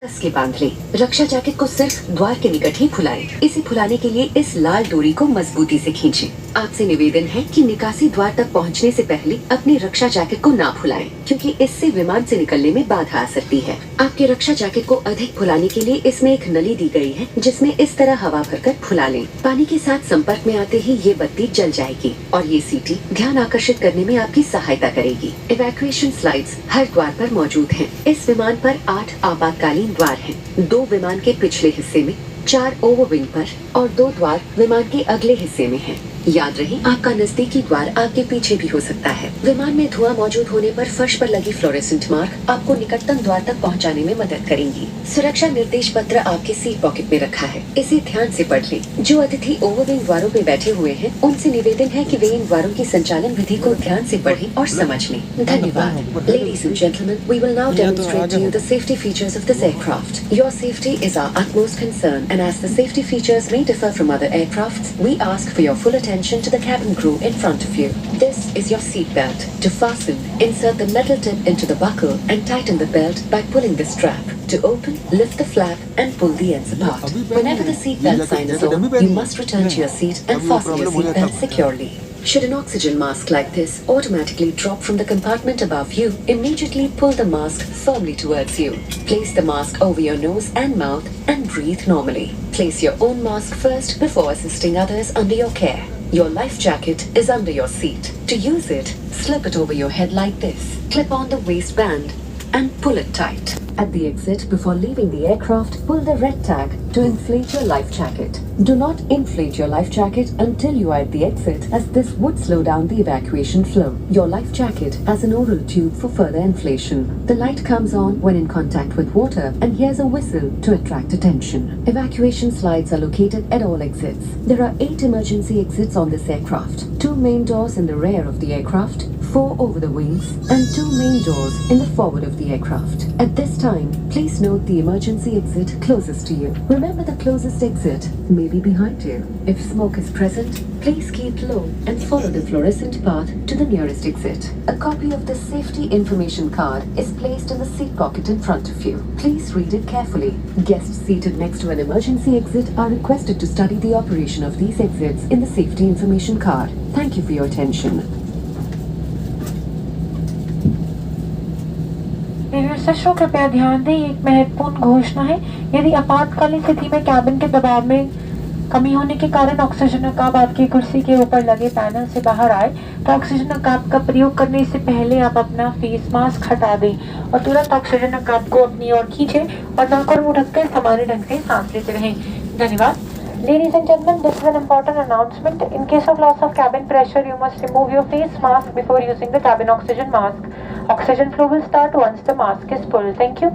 कस के बांध लें। रक्षा जैकेट को सिर्फ द्वार के निकट ही फुलाएं। इसे फुलाने के लिए इस लाल डोरी को मजबूती से खींचें। आपसे निवेदन है कि निकासी द्वार तक पहुंचने से पहले अपने रक्षा जैकेट को ना फुलाएं, क्योंकि इससे विमान से निकलने में बाधा आ सकती है। आपके रक्षा जैकेट को अधिक फुलाने के लिए इसमें एक नली दी गई है, जिसमें इस तरह हवा भरकर फुला लें। पानी के साथ संपर्क में आते ही ये बत्ती जल जाएगी और ये सीटी ध्यान आकर्षित करने में आपकी सहायता करेगी। इवैक्यूएशन स्लाइड्स हर द्वार पर मौजूद हैं। इस विमान पर 8 आपातकालीन द्वार हैं। 2 विमान के पिछले हिस्से में, 4 ओवरविंग पर और 2 द्वार विमान के अगले हिस्से में हैं। याद रहे, आपका नजदीकी द्वार आपके पीछे भी हो सकता है। विमान में धुआं मौजूद होने पर फर्श पर लगी फ्लोरेसेंट मार्क आपको निकटतम द्वार तक पहुंचाने में मदद करेंगी। सुरक्षा निर्देश पत्र आपके सीट पॉकेट में रखा है, इसे ध्यान से पढ़ लें। जो अतिथि ओवरविंग द्वारों में बैठे हुए हैं, उनसे निवेदन है कि वे इन द्वारों की संचालन विधि को ध्यान से पढ़ें और समझ लें। धन्यवाद। Ladies and gentlemen, we will now demonstrate to you the safety features of this aircraft. Your safety is our utmost concern, and as the safety features may differ from other aircrafts, we ask for your full attention to the cabin crew in front of you. This is your seat belt. To fasten, insert the metal tip into the buckle and tighten the belt by pulling the strap. To open, lift the flap and pull the ends apart. Whenever the seat belt sign is on, you must return to your seat and fasten your seat belt securely. Should an oxygen mask like this automatically drop from the compartment above you, immediately pull the mask firmly towards you. Place the mask over your nose and mouth and breathe normally. Place your own mask first before assisting others under your care. Your life jacket is under your seat. To use it, slip it over your head like this. Clip on the waistband and pull it tight. At the exit, before leaving the aircraft, pull the red tag to inflate your life jacket. Do not inflate your life jacket until you are at the exit, as this would slow down the evacuation flow. Your life jacket has an oral tube for further inflation. The light comes on when in contact with water and hears a whistle to attract attention. Evacuation slides are located at all exits. There are 8 emergency exits on this aircraft. 2 main doors in the rear of the aircraft, 4 over the wings, and 2 main doors in the forward of the aircraft. At this time, please note the emergency exit closest to you. Remember, the closest exit may be behind you. If smoke is present, please keep low and follow the fluorescent path to the nearest exit. A copy of the safety information card is placed in the seat pocket in front of you. Please read it carefully. Guests seated next to an emergency exit are requested to study the operation of these exits in the safety information card. Thank you for your attention. दर्शकों कृपया ध्यान दें, एक महत्वपूर्ण घोषणा है। यदि आपातकालीन स्थिति में कैबिन के दबाव में कमी होने के कारण ऑक्सीजन नकाब आपकी कुर्सी के ऊपर लगे पैनल से बाहर आए, तो ऑक्सीजन नकाब का प्रयोग करने से पहले आप अपना फेस मास्क हटा दें और तुरंत ऑक्सीजन नकाब को अपनी ओर खींचें और नाक और मुंह ढककर सामान्य ढंग से सांस लेते रहें। धन्यवाद। Ladies and gentlemen, this is an important announcement. In case of loss of cabin pressure, you must remove your face mask before using the cabin oxygen mask. Oxygen flow will start once the mask is pulled. Thank you.